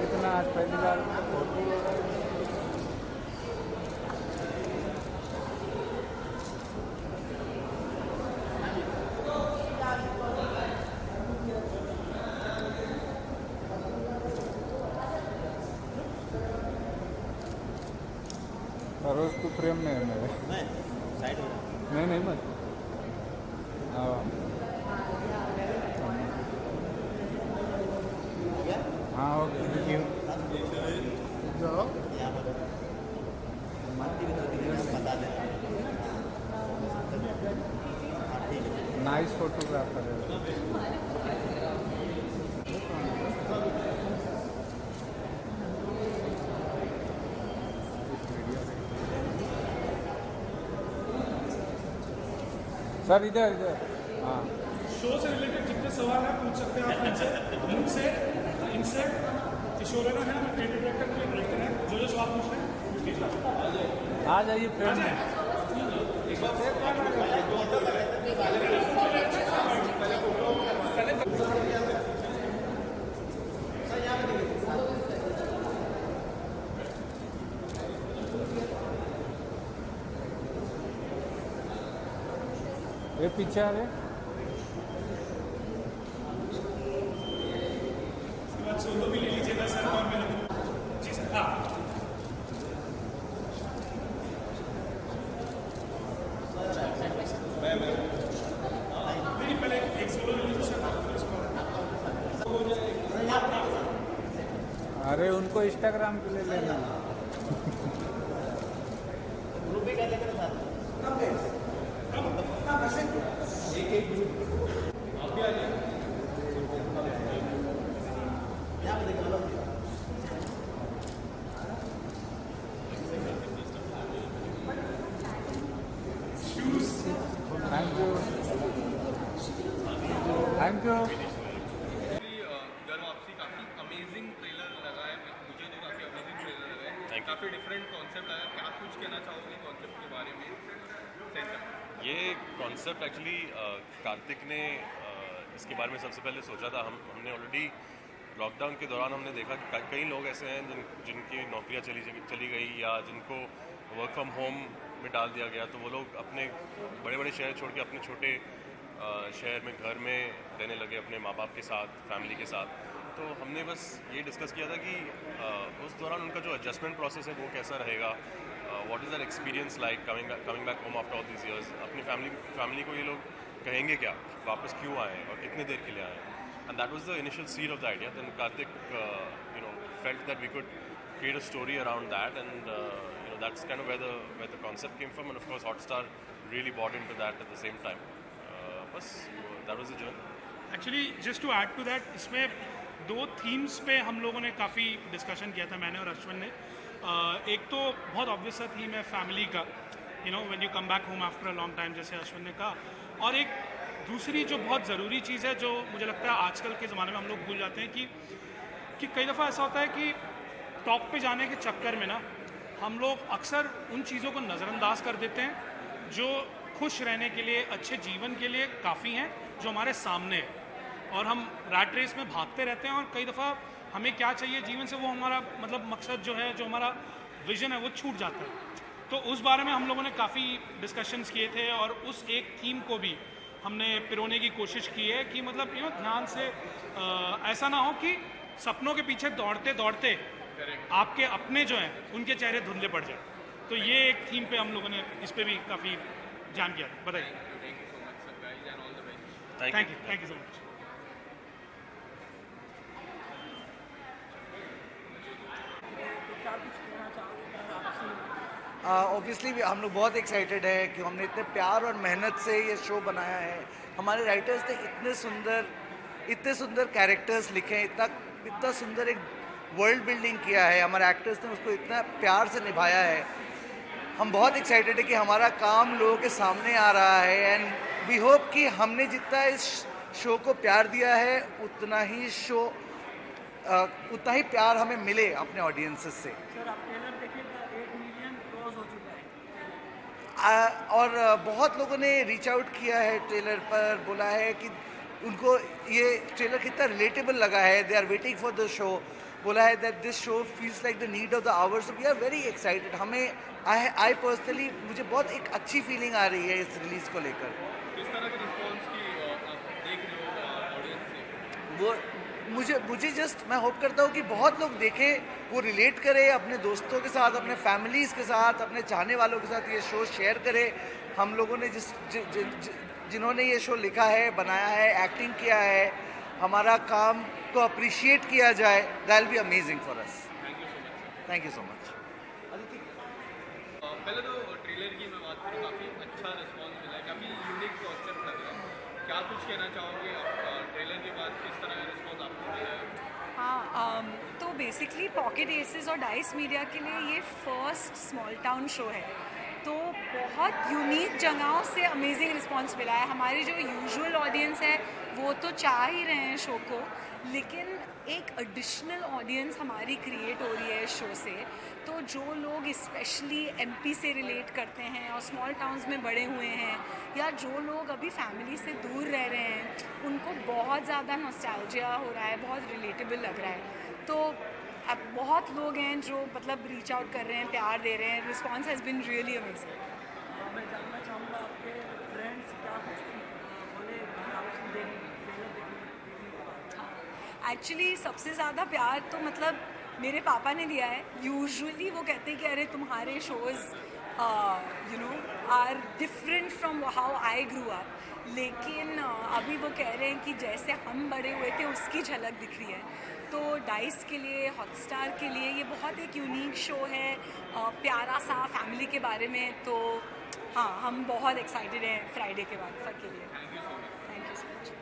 इतना आज पहली बार रोज तो प्रेम में है मेरे नहीं मत हाँ okay thank you nice photographer है सर इधर हाँ शो से रिलेटेड जितने सवाल हैं पूछ सकते हैं आप मुझसे इनसे किशोर है ना क्रिएटिव डायरेक्टर के डायरेक्टर हैं जो सवाल पूछ रहे हैं आ जाइए फ्रेंड ये पीछे आ रहे इसके बाद सोलो भी ले लीजिएगा सर और मेरे जी सर हाँ नहीं पहले एक सोलो ले लीजिए सर अरे उनको इंस्टाग्राम के लिए लेना ग्रुप भी कर लेते हैं साथ एक ग्रुप आप भी आ जाइए यहाँ पे देखो थैंक यू गर्व आपसी काफ़ी अमेजिंग ट्रेलर लगा है मुझे तो काफ़ी अमेजिंग ट्रेलर लगा है काफ़ी डिफरेंट कॉन्सेप्ट लगा क्या कुछ कहना चाहोगे कॉन्सेप्ट के बारे में ये कॉन्सेप्ट एक्चुअली कार्तिक ने इसके बारे में सबसे पहले सोचा था हमने ऑलरेडी लॉकडाउन के दौरान हमने देखा कि कई लोग ऐसे हैं जिनकी नौकरियां चली गई या जिनको वर्क फ्रॉम होम में डाल दिया गया तो वो लोग अपने बड़े बड़े शहर छोड़ के अपने छोटे शहर में घर में रहने लगे अपने माँ बाप के साथ फैमिली के साथ। तो हमने बस ये डिस्कस किया था कि उस दौरान उनका जो एडजस्टमेंट प्रोसेस है वो कैसा रहेगा, what is that experience like coming back home after all this years. अपनी फैमिली को ये लोग कहेंगे क्या, वापस क्यों आए और कितने देर के लिए आए। And that was the initial seed of the idea. Then Kartik felt that we could create a story around that, and that's kind of where the concept came from, and of course Hotstar really bought into that at the same time. That was the journey. Actually just to add to that, इसमें दो themes पे हम लोगों ने काफ़ी discussion किया था, मैंने और अश्विन ने। एक तो बहुत ऑब्वियस सा थीम है फैमिली का, when you come back home after a long time, जैसे अश्विन ने कहा। और एक दूसरी जो बहुत ज़रूरी चीज़ है, जो मुझे लगता है आजकल के ज़माने में हम लोग भूल जाते हैं कि कई दफ़ा ऐसा होता है कि टॉप पे जाने के चक्कर में ना हम लोग अक्सर उन चीज़ों को नज़रअंदाज कर देते हैं जो खुश रहने के लिए, अच्छे जीवन के लिए काफ़ी हैं, जो हमारे सामने है। और हम रैट रेस में भागते रहते हैं और कई दफ़ा हमें क्या चाहिए जीवन से, वो हमारा मतलब मकसद जो है, जो हमारा विज़न है, वो छूट जाता है। तो उस बारे में हम लोगों ने काफ़ी डिस्कशंस किए थे और उस एक थीम को भी हमने पिरोने की कोशिश की है कि मतलब ध्यान से ऐसा ना हो कि सपनों के पीछे दौड़ते दौड़ते आपके अपने जो हैं उनके चेहरे धुंधले पड़ जाए। तो ये एक थीम पे हम लोगों ने इस पे भी काफ़ी ध्यान किया। बताइए। Thank you so much. Obviously हम लोग बहुत एक्साइटेड है कि हमने इतने प्यार और मेहनत से ये शो बनाया है। हमारे राइटर्स ने इतने सुंदर कैरेक्टर्स लिखे हैं, इतना सुंदर एक वर्ल्ड बिल्डिंग किया है। हमारे एक्टर्स ने उसको इतना प्यार से निभाया है। हम बहुत एक्साइटेड है कि हमारा काम लोगों के सामने आ रहा है, एंड वी होप कि हमने जितना इस शो को प्यार दिया है, उतना ही प्यार हमें मिले अपने ऑडियंसेस से। सर आप ट्रेलर देखिएगा, 8 मिलियन क्रॉस हो चुका है। और बहुत लोगों ने रीच आउट किया है ट्रेलर पर, बोला है कि उनको ये ट्रेलर कितना रिलेटेबल लगा है, they are waiting for the show, बोला है that this show feels like the need of the hour, so we are very excited. हमें आई पर्सनली मुझे बहुत एक अच्छी फीलिंग आ रही है इस रिलीज़ को लेकर। किस तरह के रिस्पॉन्स की आप देख रहे हो ऑडियंस से? वो मुझे जस्ट मैं होप करता हूँ कि बहुत लोग देखें, वो रिलेट करें अपने दोस्तों के साथ, अपने फैमिलीज़ के साथ, अपने चाहने वालों के साथ ये शो शेयर करें। हम लोगों ने जिन्होंने ये शो लिखा है, बनाया है, एक्टिंग किया है, हमारा काम को अप्रिशिएट किया जाए, that will be amazing for us. Thank you so much. पहले तो ट्रेलर की मैं बात करूँ, काफ़ी अच्छा रिस्पॉन्स मिला है, काफ़ी यूनिक कॉन्सेप्ट लग रहा है। क्या कुछ कहना चाहोगे आप ट्रेलर के बाद, किस तरह का रिस्पॉन्स आपको मिला है? हाँ, तो बेसिकली पॉकेट एसेस और डाइस मीडिया के लिए ये फर्स्ट स्मॉल टाउन शो है, तो बहुत यूनिक जगहों से अमेजिंग रिस्पांस मिला है। हमारी जो यूजुअल ऑडियंस है वो तो चाह ही रहे हैं शो को, लेकिन एक एडिशनल ऑडियंस हमारी क्रिएट हो रही है इस शो से। तो जो लोग स्पेशली एमपी से रिलेट करते हैं और स्मॉल टाउन्स में बड़े हुए हैं, या जो लोग अभी फैमिली से दूर रह रहे हैं, उनको बहुत ज़्यादा नॉस्टैल्जिया हो रहा है, बहुत रिलेटेबल लग रहा है। तो अब बहुत लोग हैं जो मतलब रीच आउट कर रहे हैं, प्यार दे रहे हैं, response has been really amazing. मैं जानना चाहूँगा आपके फ्रेंड्स क्या कुछ बोले आपसे ट्रेलर देखने के बाद? एक्चुअली सबसे ज़्यादा प्यार तो मतलब मेरे पापा ने दिया है। यूजुअली वो कहते हैं कि अरे तुम्हारे shows are different from how I grew up, लेकिन अभी वो कह रहे हैं कि जैसे हम बड़े हुए थे उसकी झलक दिख रही है। तो डाइस के लिए, हॉटस्टार के लिए ये बहुत एक यूनिक शो है, प्यारा सा फैमिली के बारे में। तो हाँ, हम बहुत एक्साइटेड हैं फ्राइडे के बाद के लिए। Thank you so much.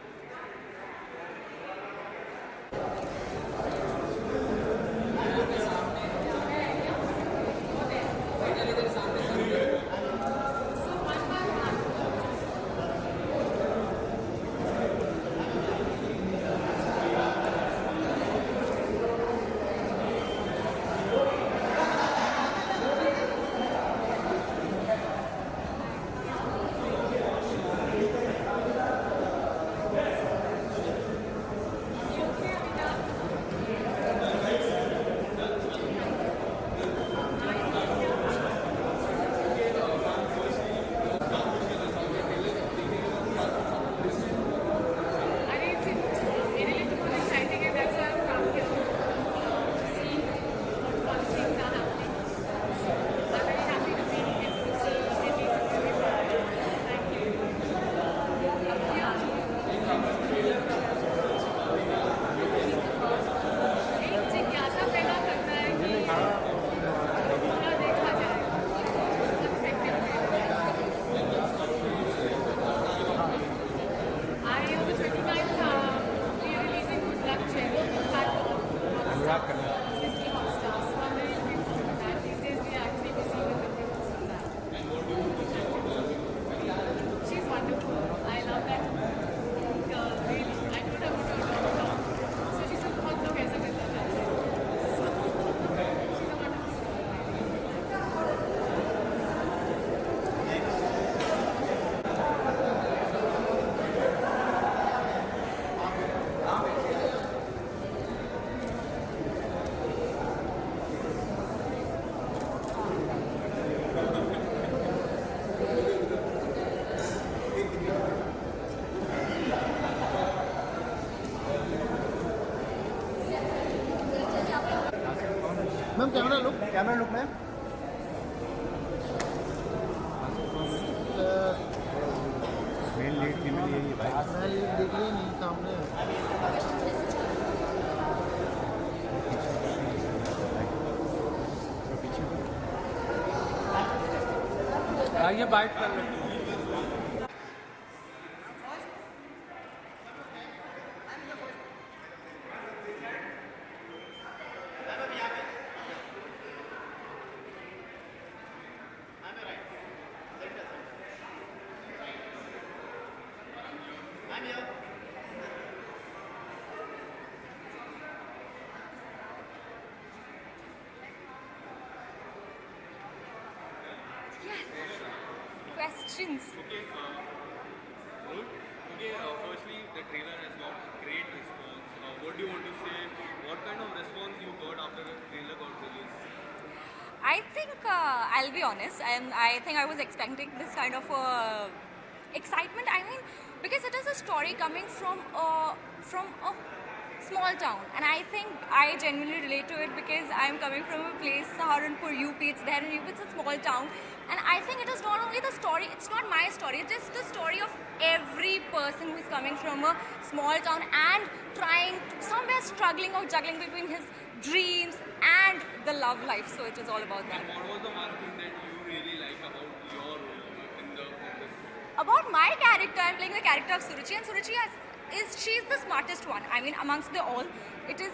Ma'am camera look ma'am. Main lead female यही है भाई। मैं लीड देख लिया नहीं सामने। आइए बाइट कर लेते हैं। questions. Okay, firstly, the trailer has got great response. What do you want to say? What kind of response you got after the trailer got released? I think I'll be honest, and I think I was expecting this kind of excitement. I mean, because it is a story coming from a small town, and I think I genuinely relate to it because I'm coming from a place, Saharanpur, UP. It's there in UP. It's a small town, and I think it is not only the story. It's not my story. It's just the story of every person who's coming from a small town and trying somewhere struggling or juggling between his dreams and the love life. So it is all about that. What was the one thing that you really like about your role in this? About my character, I'm playing the character of Suruchi, and Suruchi she's the smartest one. I mean, amongst the all, it is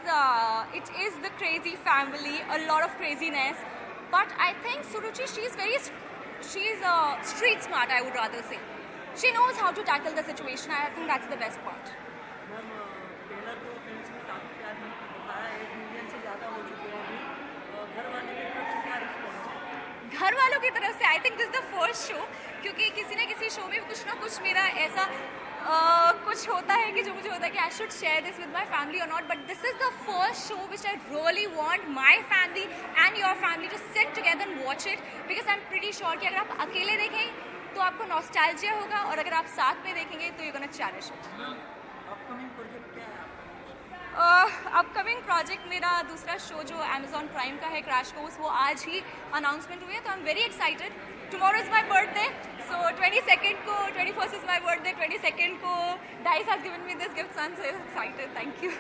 the crazy family, a lot of craziness. But I think Suruchi, she's street smart, I would rather say. She knows how to tackle the situation. I think that's the best part. Ma'am trailer को friends ने काफ़ी प्यार दिखाया है, 1 million से ज़्यादा हो चुके हैं अभी। घर वाले की तरफ से क्या रिस्पॉन्स है? घर वालों की तरफ से I think this the first show, क्योंकि किसी न किसी शो में कुछ ना कुछ मेरा ऐसा कुछ होता है कि जो मुझे होता है कि I should share this with my family और not, but this is the first show which I really want my family and your family to sit together and watch it, because I am pretty sure कि अगर आप अकेले देखें तो आपको nostalgia होगा, और अगर आप साथ में देखेंगे तो you gonna cherish it. Upcoming project क्या है आपका? अपकमिंग प्रोजेक्ट मेरा दूसरा शो जो Amazon प्राइम का है, क्रैश कोर्स, वो आज ही अनाउंसमेंट हुई है, तो I am very excited. Tomorrow is my birthday, so 22nd को, 21st is my birthday, 22nd को dice has given me this gift, so I am so excited. Thank you,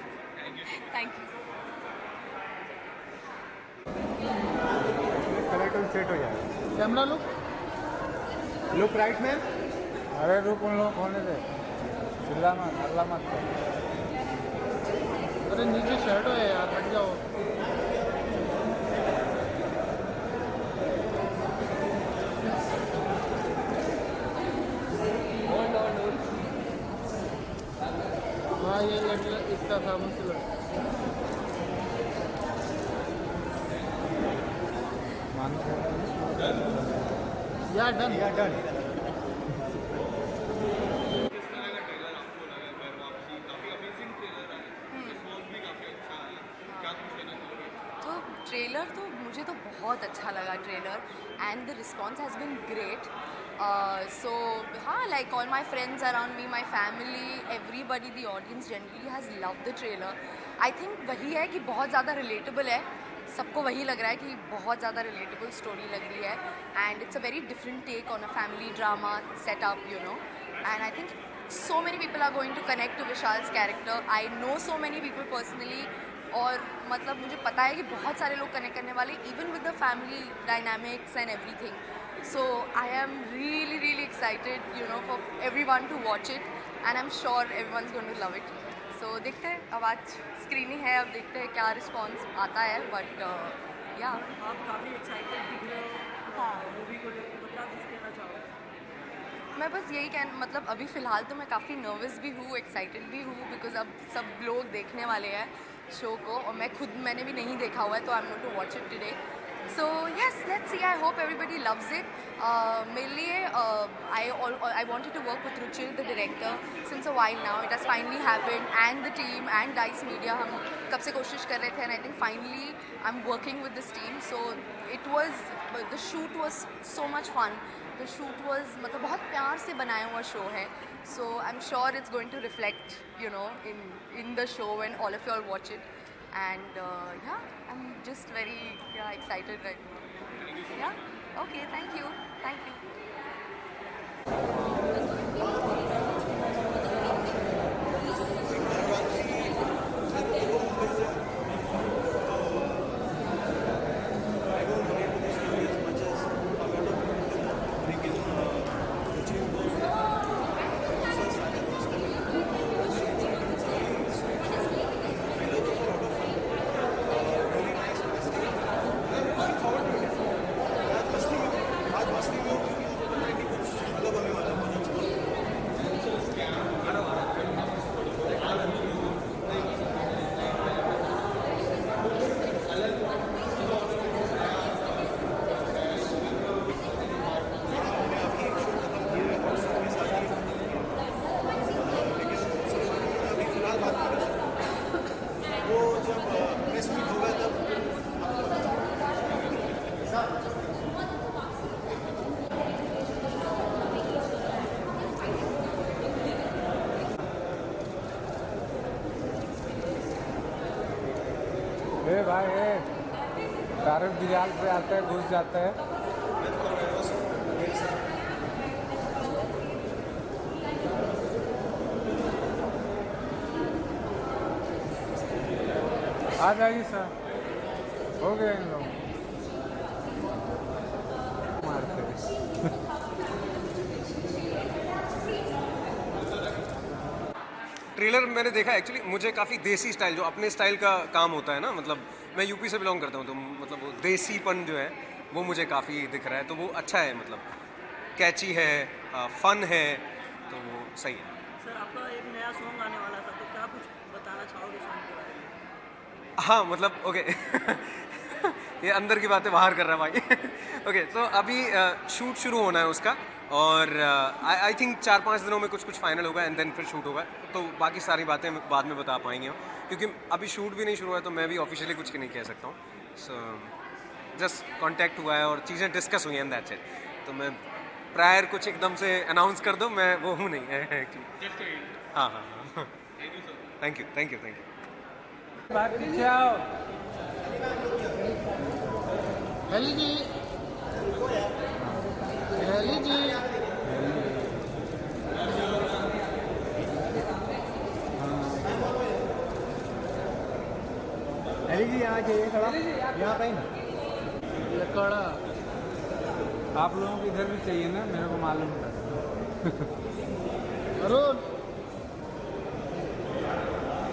thank you. Colour tone set हो जाएगा। Camera look right ma'am. अरे रुक, उन लोग होने दे, चिल्ला मत, हल्ला मत कर। अरे नीचे शर्ट है यार, हट जाओ। हाँ ये इसका साबुन से लग या डन या डन। किस तरह का ट्रेलर आपको लगा? घर वापसी काफ़ी अमेजिंग ट्रेलर है, रिस्पॉन्स भी काफ़ी अच्छा है, क्या कुछ कहना चाहोगे? तो ट्रेलर तो मुझे तो बहुत अच्छा लगा trailer, and the response has been great. So हाँ, like all my friends around me, my family, everybody, the audience generally has love the trailer. I think वही है कि बहुत ज़्यादा रिलेटेबल है, सबको वही लग रहा है कि बहुत ज़्यादा रिलेटेबल स्टोरी लग रही है, and it's a very different take on a family drama setup, you know, and I think so many people are going to connect to Vishal's character. I know so many people personally, और मतलब मुझे पता है कि बहुत सारे लोग connect करने वाले, even with the family dynamics and everything. So I am really really excited, you know, for everyone to watch it, and I'm sure everyone's going to love it. So देखते हैं, अब आज स्क्रीनिंग है, अब देखते हैं क्या रिस्पॉन्स आता है, बट या आप काफ़ी एक्साइटेड दिख रहे हो हाँ। मूवी को लेकर, तो क्या कुछ कहना चाहोगे? मैं बस यही मतलब अभी फ़िलहाल तो मैं काफ़ी नर्वस भी हूँ, एक्साइटेड भी हूँ, बिकॉज अब सब लोग देखने वाले हैं शो को, और मैंने भी नहीं देखा हुआ है, तो I am going to watch it today. So yes, let's see, I hope everybody loves it. मेरे लिए I wanted to work with Ruchir the director since a while now, it has finally happened, and the team and Dice Media, हम कब से कोशिश कर रहे थे, and I think finally I am working with this team. So it was, the shoot was so much fun, the shoot was मतलब बहुत प्यार से बनाया हुआ शो है, so I am sure it's going to reflect, you know, in the show when all of you all watch it, and yeah, I'm just very excited right now. Yeah, okay, thank you. भाई ये शाहरुख दियाल से आता है, घुस जाता है। आ जाइए सर, हो गए इन लोग मारते ट्रेलर मैंने देखा एक्चुअली, मुझे काफ़ी देसी स्टाइल, जो अपने स्टाइल का काम होता है ना, मतलब मैं यूपी से बिलोंग करता हूँ, तो मतलब वो देसीपन जो है वो मुझे काफ़ी दिख रहा है, तो वो अच्छा है, मतलब कैची है, फन है, तो वो सही है। सर आपका एक नया सॉन्ग आने वाला था, तो क्या कुछ बताना चाहोगे सॉन्ग के बारे में? हाँ मतलब ओके ये अंदर की बातें बाहर कर रहा है भाई ओके, तो अभी शूट शुरू होना है उसका, और आई थिंक 4-5 दिनों में कुछ फाइनल होगा, एंड देन फिर शूट होगा, तो बाकी सारी बातें बाद में बता पाएंगे हम, क्योंकि अभी शूट भी नहीं शुरू हुआ है, तो मैं भी ऑफिशियली कुछ नहीं कह सकता हूँ। सो जस्ट कांटेक्ट हुआ है और चीज़ें डिस्कस हुई हैं, दैट्स इट। तो मैं प्रायर कुछ एकदम से अनाउंस कर दूँ, मैं वो हूँ नहीं एक्चुअली। हाँ हाँ हाँ, thank you thank you thank you. बात पीछे आओ। हेली जी, हेली जी, हेली जी यहाँ चाहिए, खड़ा यहाँ कहीं लकड़ा आप लोगों को इधर भी चाहिए ना, मेरे को मालूम था। Arun,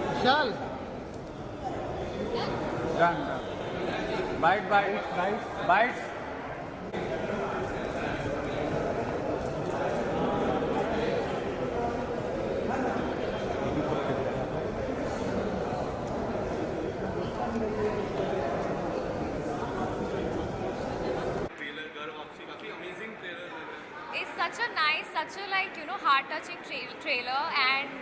Vishal, done done, bite bite bite bite. Trailer Ghar Wapsi काफ़ी अमेजिंग ट्रेलर लग रहा है। It's such a nice, such a like heart-touching trailer, and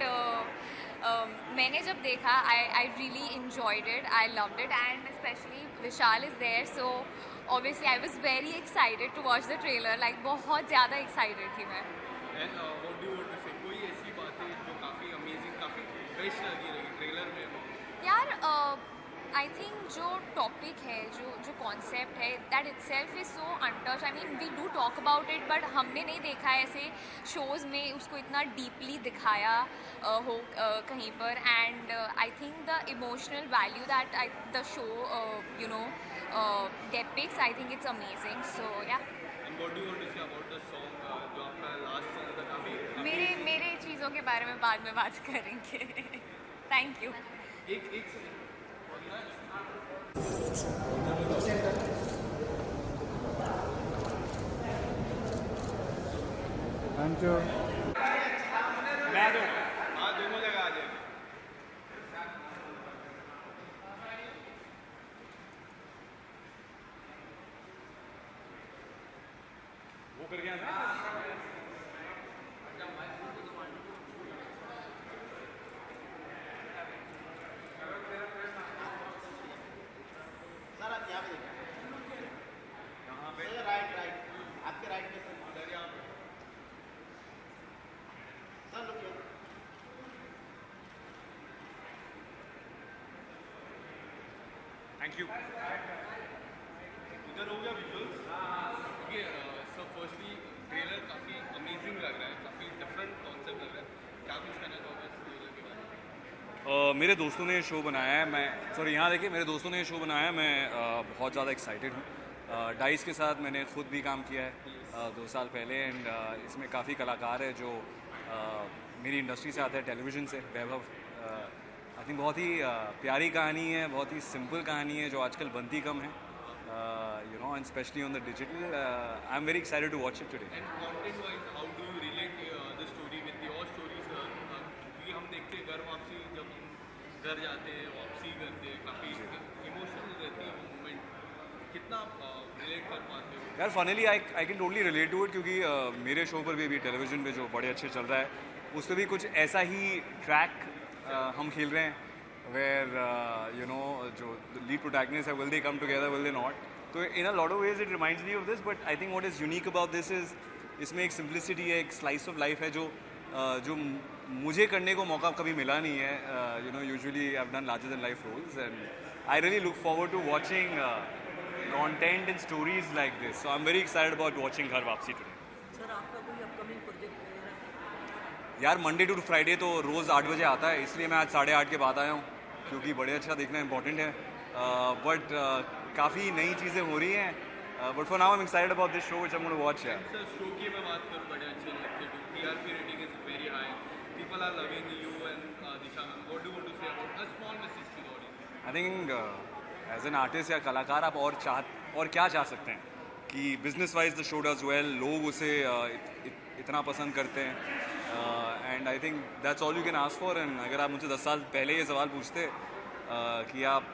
मैंने जब देखा I really enjoyed it, I loved it, and especially Vishal is there, so obviously I was very excited to watch the trailer, like बहुत ज़्यादा excited थी मैं। And what do you want to say, कोई ऐसी बातें जो काफ़ी amazing, काफ़ी बेस्ट लगी ट्रेलर में? यार आई थिंक जो टॉपिक है, जो कॉन्सेप्ट है, that itself is so untouch. I mean we do talk about it, but हमने नहीं देखा है ऐसे शोज़ में उसको इतना डीपली दिखाया हो कहीं पर, and I think the emotional value that the show depicts, I think it's amazing, so yeah. And what do you want to say about the song, जो आपका लास्ट सॉन्ग था, काफ़ी मेरे चीज़ों के बारे में बाद में बात करेंगे। Thank you. एक थैंक यू। हाँ, दोनों जगह आ जाएगी। वो करके आना। सर आप यहाँ पे देखिए, यहाँ पे राइट राइट, आपके राइट में सर, यहाँ पे सर लुक, थैंक यू। उधर हो गया विजुअल्स, क्योंकि सब फर्स्टली ट्रेलर काफ़ी अमेजिंग लग रहा है, काफ़ी डिफरेंट कॉन्सेप्ट लग रहा है, क्या कुछ कहना चाहोगे इस ट्रेलर के बारे में? मेरे दोस्तों ने ये शो बनाया है, मैं सॉरी यहाँ देखिए, मेरे दोस्तों ने ये शो बनाया है, मैं बहुत ज़्यादा एक्साइटेड हूँ। डाइस के साथ मैंने खुद भी काम किया है 2 साल पहले, एंड इसमें काफ़ी कलाकार है जो मेरी इंडस्ट्री से आते हैं, टेलीविज़न से। वैभव आई थिंक बहुत ही प्यारी कहानी है, बहुत ही सिंपल कहानी है जो आजकल बनती कम है, you know, and especially on the digital. I'm very excited to watch it today. And content-wise, how do you relate the story with your stories? क्योंकि हम देखते हैं घर वापसी, जब हम घर जाते हैं, वापसी करते हैं, काफ़ी इमोशनल रहती है वो मोमेंट, कितना रिलेट कर पाते हो? यार funnily I can totally relate to it, क्योंकि मेरे शो पर भी अभी टेलीविज़न पे जो बड़े अच्छे चल रहा है, उस पर भी कुछ ऐसा ही ट्रैक हम खेल रहे हैं, where you know, जो lead protagonists है, will they come together, will they not? तो in a lot of ways it reminds me of this, but I think what is unique about this is इसमें एक simplicity है, एक slice of life है जो मुझे करने को मौका कभी मिला नहीं है। You know, usually I've done larger than life roles, and I really look forward to watching content and stories like this. So I'm very excited about watching Ghar Wapsi today. Sir आपका कोई upcoming project? यार Monday to Friday तो रोज़ 8 बजे आता है, इसलिए मैं आज 8:30 के बाद आया हूँ, क्योंकि बड़े अच्छा देखना इंपॉर्टेंट है. बट काफ़ी नई चीज़ें हो रही हैं. But for now I am excited about this show which I am going to watch. Sir show की मैं बात करूँ बड़े अच्छे लगते हैं. TRP rating is very high. People are loving you and Disha ma'am. What do you want to say about a small message to the audience? I think as an artist या कलाकार आप और क्या चाह सकते हैं कि business wise the show does well, लोग उसे इतना पसंद करते हैं. And I think that's all you can ask for. And अगर आप मुझसे 10 साल पहले ये सवाल पूछते कि आप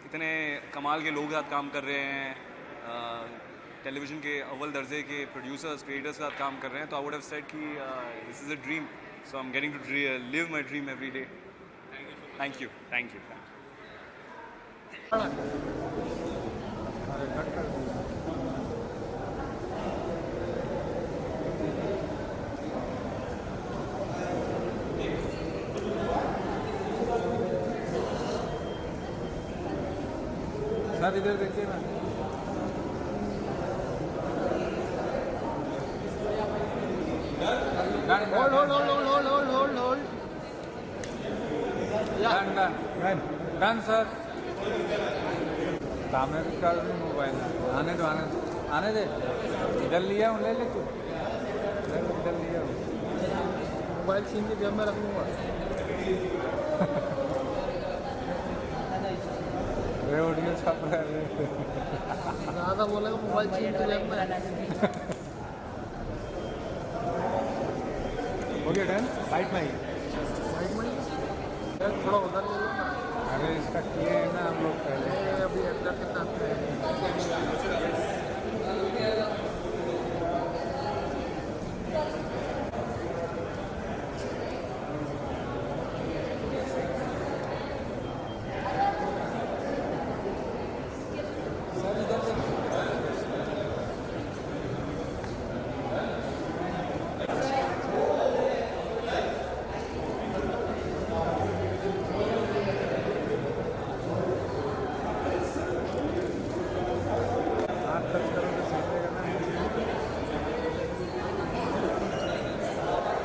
इतने कमाल के लोग के साथ काम कर रहे हैं, टेलीविज़न के अव्वल दर्जे के प्रोड्यूसर्स क्रिएटर्स के साथ काम कर रहे हैं, तो आई वुड हैव सेड कि this is a dream. So I am getting to live my dream every day. Thank you. Sir इधर देखिए ना. Done sir. सामने का मोबाइल आने दो. आने दे. इधर लिया हूँ, ले ले तू. इधर लिया हूँ. मोबाइल छीन के जेब में रखूँगा. रे ऑडियो छाप रहा है. ज़्यादा बोलेगा मोबाइल छीन के जेब में. हो गया डन. साइड में ही थोड़ा उधर ले लो ना. अरे इसका किए है ना हम लोग पहले. अभी अंदर के साथ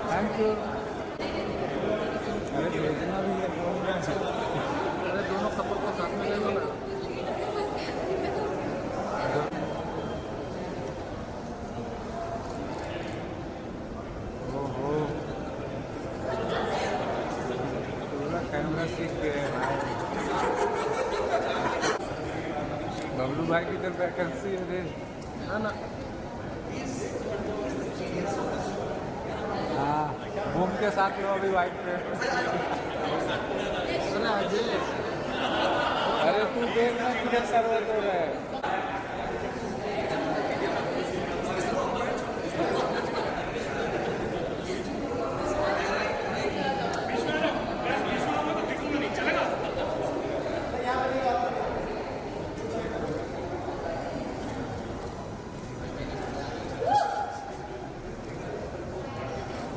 थैंक यू. अरे भेजना भी है. अरे दोनों कपल को साथ में ले लो ना. ओहो पूरा कैमरा सीख गए. बबलू भाई की तरफ वैकेंसी है ना. हाँ घूम के साथ लो अभी वाइट पे. अरे तू देख ना किधर सर्वर हो रहा है.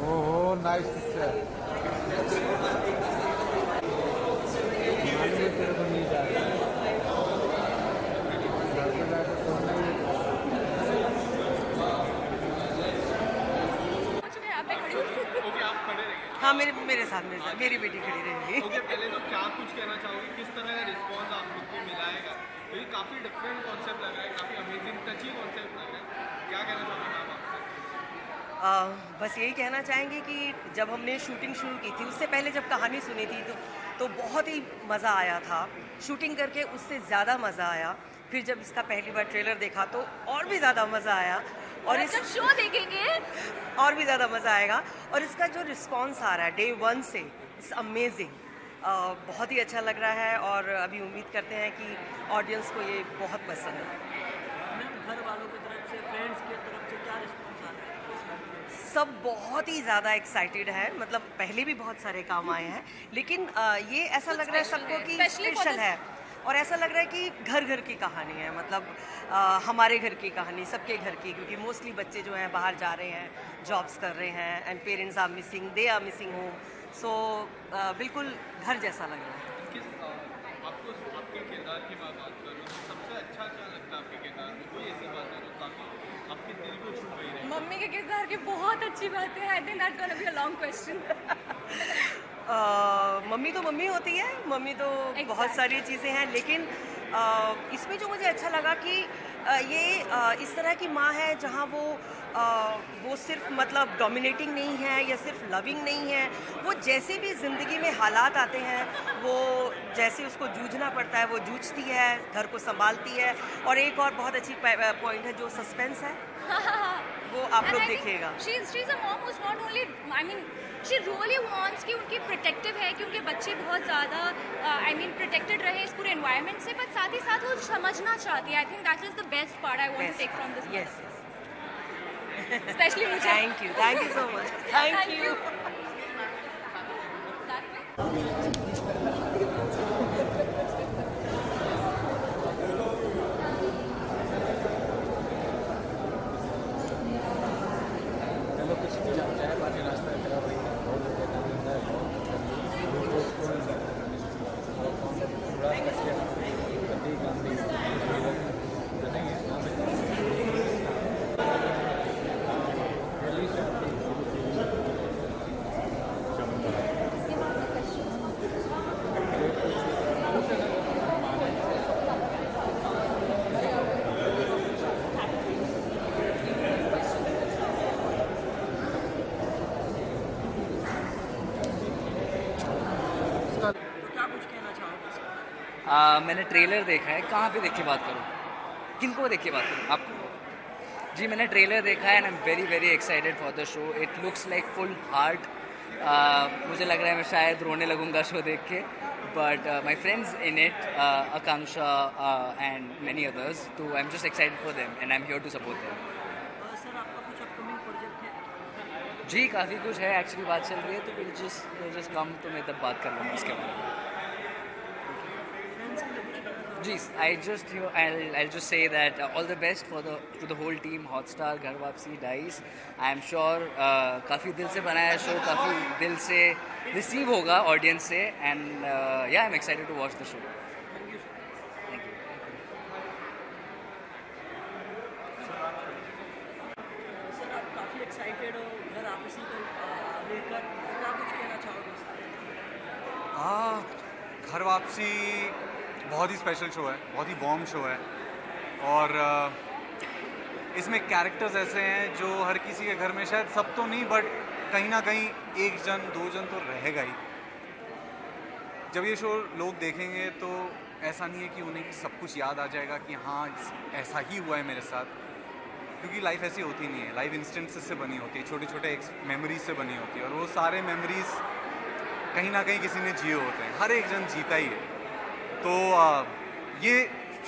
ओहो नाइस पिक्चर. तेरे को नहीं जा रहा. हाँ मेरे साथ मेरी बेटी खड़ी रहेगी. ओके पहले तो क्या कुछ कहना चाहोगे, किस तरह का रिस्पॉन्स आप लोग को मिलाएगा? तो ये काफ़ी डिफरेंट कॉन्सेप्ट लग रहा है, काफ़ी अमेजिंग टची कॉन्सेप्ट लग रहा है. क्या कहना चाहोगे मैम आपसे? बस यही कहना चाहेंगे कि जब हमने शूटिंग शुरू की थी, उससे पहले जब कहानी सुनी थी तो बहुत ही मज़ा आया था. शूटिंग करके उससे ज़्यादा मज़ा आया. फिर जब इसका पहली बार ट्रेलर देखा तो और भी ज़्यादा मज़ा आया. और इस शो देखेंगे और भी ज़्यादा मज़ा आएगा. और इसका जो रिस्पॉन्स आ रहा है डे 1 से, इट्स अमेजिंग. बहुत ही अच्छा लग रहा है और अभी उम्मीद करते हैं कि ऑडियंस को ये बहुत पसंद है. घर वालों की तरफ से, फ्रेंड्स की तरफ से क्या रिस्पॉन्स आ रहा है? सब बहुत ही ज़्यादा एक्साइटेड है. मतलब पहले भी बहुत सारे काम आए हैं, लेकिन ये ऐसा लग रहा है सबको कि स्पेशल है. और ऐसा लग रहा है कि घर घर की कहानी है. मतलब हमारे घर की कहानी, सबके घर की, क्योंकि मोस्टली बच्चे जो हैं बाहर जा रहे हैं, जॉब्स कर रहे हैं, and parents are missing, they are missing home. So बिल्कुल घर जैसा लग रहा है. किरदार की मैं बात करूँ तो सबसे अच्छा क्या लगता है आपके किरदार में? कोई ऐसी बात है जो काफ़ी आपके दिल को छू गई रही? मम्मी के किरदार की बहुत अच्छी बात है। I think that gonna be a long question. Mummy तो मम्मी होती है, मम्मी तो बहुत सारी चीज़ें हैं, लेकिन इसमें जो मुझे अच्छा लगा कि ये इस तरह की माँ है जहाँ वो सिर्फ मतलब डोमिनेटिंग नहीं है या सिर्फ लविंग नहीं है। वो जैसे भी ज़िंदगी में हालात आते हैं, वो जैसे उसको जूझना पड़ता है वो जूझती है, घर को संभालती है। और एक और बहुत अच्छी पॉइंट है जो सस्पेंस है वो आप लोग देखिएगा। She is a mom who is not only, I mean she really wants कि उनकी प्रोटेक्टिव है कि उनके बच्चे बहुत ज़्यादा प्रोटेक्टेड रहे इस पूरे एनवायरनमेंट से, बट साथ ही साथ वो समझना चाहती है। I think that is the best part I want to take from this. Yes, specially मुझे। Thank you so much. Thank you. मैंने ट्रेलर देखा है। कहाँ पे देख के बात करूँ, किनको देख के बात करूँ? आपको? जी, मैंने ट्रेलर देखा है and I am very very excited for the show. It looks like full heart. मुझे लग रहा है मैं शायद रोने लगूंगा शो देख के, but my friends in it, Akanksha and many others, तो I am just excited for them and I am here to support them. Sir आपका कुछ अपकमिंग प्रोजेक्ट है? जी, काफ़ी कुछ है एक्चुअली, बात चल रही है, तो फिर जस्ट कम तो मैं तब बात कर लूँगा उसके बारे में। जी, I'll just say that all the best to the whole team, Hotstar, घर वापसी, Dice. I am sure काफ़ी दिल से बनाया शो, काफ़ी दिल से रिसीव होगा ऑडियंस से, and yeah, I'm excited to watch the show. Thank you. Sir आप काफ़ी एक्साइटेड हो घर वापसी को लेकर, क्या कुछ कहना चाहोगे? घर वापसी बहुत ही स्पेशल शो है, बहुत ही वार्म शो है, और इसमें कैरेक्टर्स ऐसे हैं जो हर किसी के घर में, शायद सब तो नहीं बट कहीं ना कहीं एक जन दो जन तो रहेगा ही। जब ये शो लोग देखेंगे तो ऐसा नहीं है कि उन्हें कि सब कुछ याद आ जाएगा कि हाँ ऐसा ही हुआ है मेरे साथ, क्योंकि लाइफ ऐसी होती नहीं है। लाइफ इंस्टेंसेस से बनी होती है, छोटे छोटे मेमोरीज से बनी होती है, और वो सारे मेमोरीज कहीं ना कहीं किसी ने जिए होते हैं, हर एक जन जीता ही है। तो ये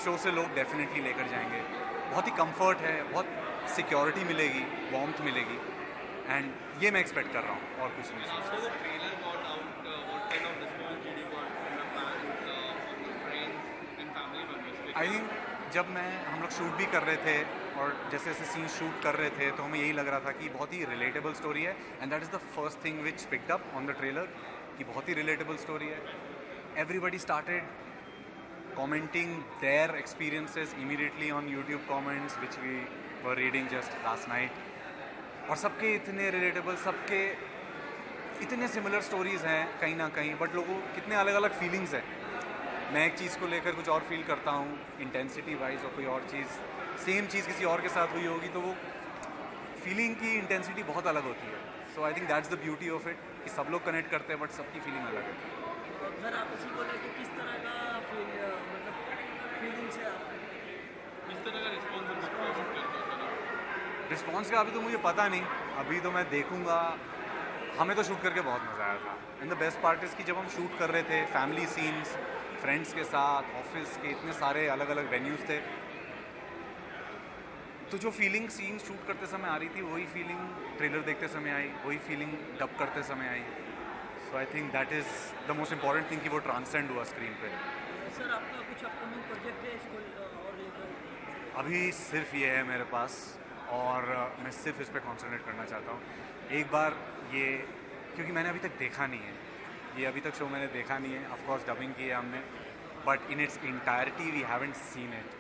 शो से लोग डेफिनेटली लेकर जाएंगे। बहुत ही कंफर्ट है, बहुत सिक्योरिटी मिलेगी, वार्मथ मिलेगी, एंड ये मैं एक्सपेक्ट कर रहा हूँ, और कुछ नहीं। आई थिंक जब हम लोग शूट भी कर रहे थे और जैसे जैसे सीन शूट कर रहे थे तो हमें यही लग रहा था कि बहुत ही रिलेटेबल स्टोरी है, and that is the first thing which picked up on the trailer कि बहुत ही रिलेटेबल स्टोरी है। Everybody started commenting their experiences immediately on YouTube comments which we were reading just last night, और सबके इतने relatable, सबके इतने similar stories हैं कहीं ना कहीं, बट लोगों कितने अलग अलग फीलिंग्स हैं। मैं एक चीज़ को लेकर कुछ और फील करता हूँ इंटेंसिटी वाइज, और कोई और चीज़ सेम चीज़ किसी और के साथ हुई होगी तो वो फीलिंग की इंटेंसिटी बहुत अलग होती है। So I think that's the beauty of it कि सब लोग कनेक्ट करते हैं बट सबकी फीलिंग अलग है। घर वापसी को लेकर किस तरह का फीलिंग्स है आपकी? किस तरह का रिस्पॉन्स का अभी तो मुझे पता नहीं, अभी तो मैं देखूंगा। हमें तो शूट करके बहुत मज़ा आया था, and the best part is कि जब हम शूट कर रहे थे फैमिली सीन्स, फ्रेंड्स के साथ, ऑफिस के इतने सारे अलग अलग वेन्यूज़ थे, तो जो फीलिंग सीन शूट करते समय आ रही थी वही फीलिंग ट्रेलर देखते समय आई, वही फीलिंग डब करते समय आई। So I think that is the most important thing कि वो ट्रांसेंड हुआ स्क्रीन पे। सर आपका कुछ अपकमिंग प्रोजेक्ट है इसको और लेकर? अभी सिर्फ ये है मेरे पास, और मैं सिर्फ इस पर कॉन्सेंट्रेट करना चाहता हूँ। एक बार ये, क्योंकि मैंने अभी तक देखा नहीं है, ये अभी तक शो मैंने देखा नहीं है। ऑफकोर्स डबिंग की है हमने, but in its entirety we haven't seen it,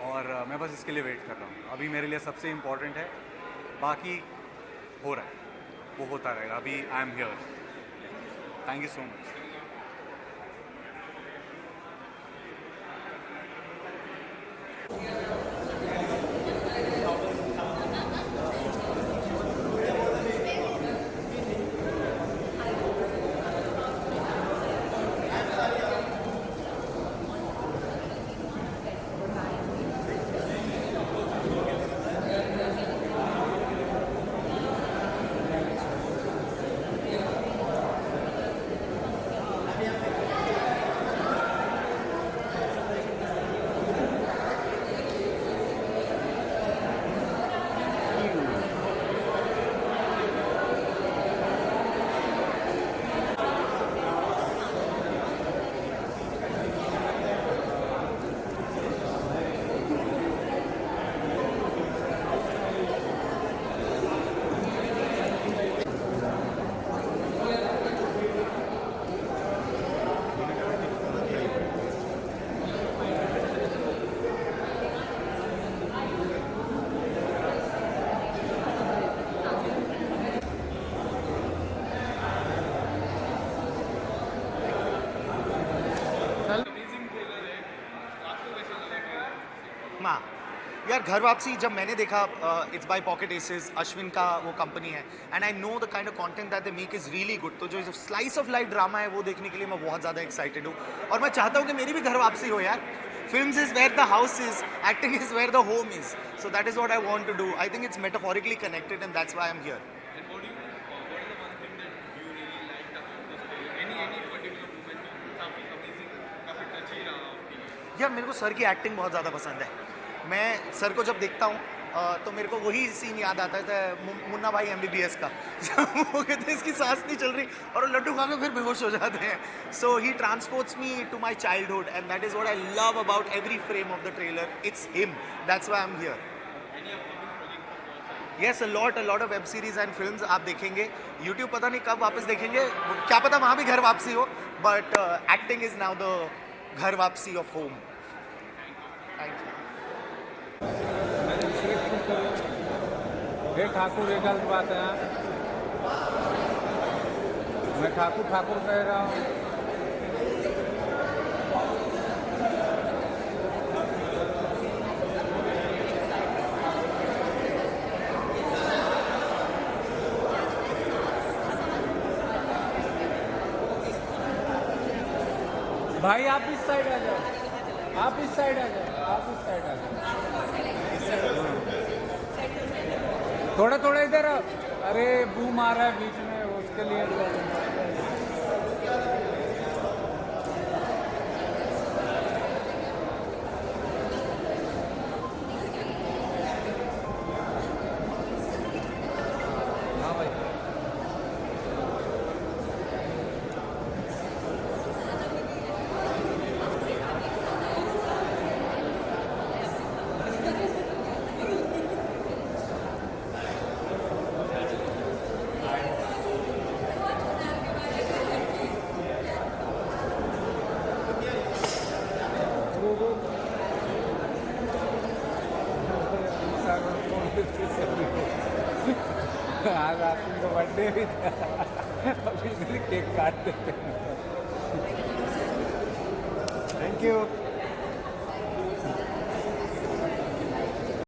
और मैं बस इसके लिए वेट कर रहा हूँ। अभी मेरे लिए सबसे इम्पॉर्टेंट है, बाकी हो रहा है, वो होता रहेगा। अभी I am here. Thank you so much. यार घर वापसी जब मैंने देखा, इट्स बाय पॉकेट एसेस, अश्विन का वो कंपनी है, and I know the kind of content that they make is really good. तो जो स्लाइस ऑफ लाइफ ड्रामा है वो देखने के लिए मैं बहुत ज़्यादा एक्साइटेड हूँ, और मैं चाहता हूँ कि मेरी भी घर वापसी हो यार। Films is where the house is, acting is where the home is, so that is what I want to do. I think it's metaphorically connected and that's why I am here. यार मेरे को sir की acting बहुत ज़्यादा पसंद है। मैं sir को जब देखता हूँ तो मेरे को वही सीन याद आता है मुन्ना भाई MBBS का। वो कहते हैं इसकी सांस नहीं चल रही और वो लड्डू खा के फिर बेहोश हो जाते हैं। So he transports me to my childhood and that is what I love about every frame of the trailer. It's him, that's why I am here. Yes, a lot of web series and films आप देखेंगे। YouTube पता नहीं कब वापस देखेंगे, क्या पता वहाँ भी घर वापसी हो, but acting is now the Ghar Wapsi of home. Thank you. हे ठाकुर, ये गलत बात है। मैं ठाकुर ठाकुर कह रहा हूँ। भाई आप इस साइड आ जाओ, आप इस साइड आ जाओ, आप इस साइड आ जाओ। थोड़ा थोड़ा इधर। अरे बूम आ रहा है बीच में, उसके लिए हाँ भाई। आज आपकी तो बर्थडे भी था, अभी केक काट देते हैं। Thank you.